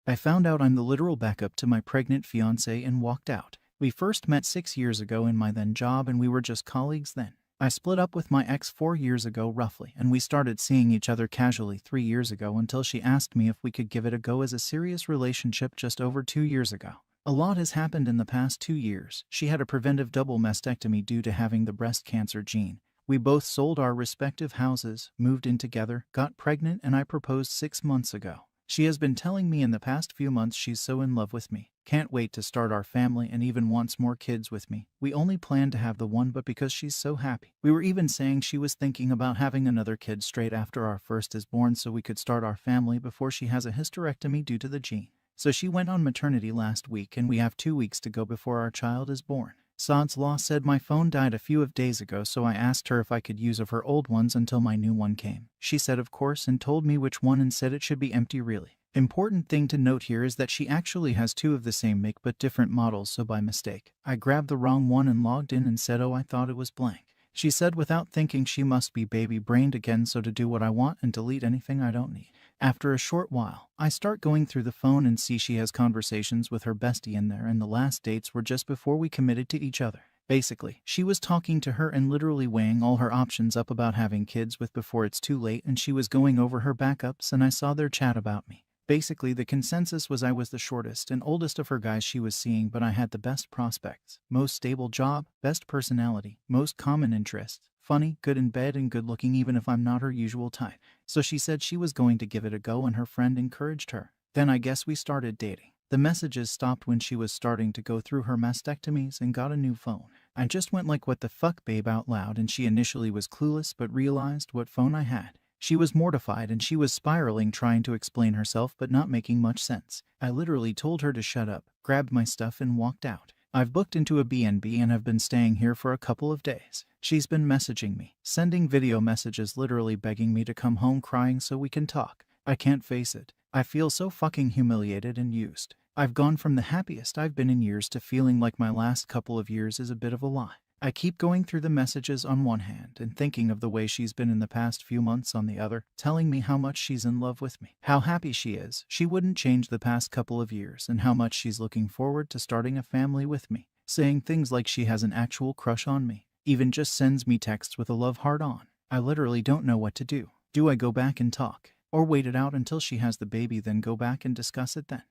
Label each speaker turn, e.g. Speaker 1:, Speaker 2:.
Speaker 1: I found out I'm the literal backup to my pregnant fiancée and walked out. We first met 6 years ago in my then job and we were just colleagues then. I split up with my ex 4 years ago roughly, and we started seeing each other casually 3 years ago until she asked me if we could give it a go as a serious relationship just over 2 years ago. A lot has happened in the past 2 years. She had a preventive double mastectomy due to having the breast cancer gene. We both sold our respective houses, moved in together, got pregnant, and I proposed 6 months ago. She has been telling me in the past few months she's so in love with me, can't wait to start our family, and even wants more kids with me. We only planned to have the one, but because she's so happy. We were even saying she was thinking about having another kid straight after our first is born so we could start our family before she has a hysterectomy due to the gene. So she went on maternity last week and we have 2 weeks to go before our child is born. Sod's Law said my phone died a few days ago, so I asked her if I could use of her old ones until my new one came. She said of course and told me which one and said it should be empty really. Important thing to note here is that she actually has two of the same make but different models, so by mistake I grabbed the wrong one and logged in and said, oh, I thought it was blank. She said without thinking she must be baby-brained again, so to do what I want and delete anything I don't need. After a short while, I start going through the phone and see she has conversations with her bestie in there, and the last dates were just before we committed to each other. Basically, she was talking to her and literally weighing all her options up about having kids with before it's too late, and she was going over her backups, and I saw their chat about me. Basically, the consensus was I was the shortest and oldest of her guys she was seeing, but I had the best prospects, most stable job, best personality, most common interests, funny, good in bed, and good looking even if I'm not her usual type. So she said she was going to give it a go and her friend encouraged her. Then I guess we started dating. The messages stopped when she was starting to go through her mastectomies and got a new phone. I just went like, what the fuck babe, out loud, and she initially was clueless but realized what phone I had. She was mortified and she was spiraling trying to explain herself but not making much sense. I literally told her to shut up, grabbed my stuff and walked out. I've booked into a B&B and have been staying here for a couple of days. She's been messaging me, sending video messages literally begging me to come home, crying so we can talk. I can't face it. I feel so fucking humiliated and used. I've gone from the happiest I've been in years to feeling like my last couple of years is a bit of a lie. I keep going through the messages on one hand and thinking of the way she's been in the past few months on the other, telling me how much she's in love with me, how happy she is, she wouldn't change the past couple of years, and how much she's looking forward to starting a family with me, saying things like she has an actual crush on me, even just sends me texts with a love heart on. I literally don't know what to do. Do I go back and talk, or wait it out until she has the baby then go back and discuss it then?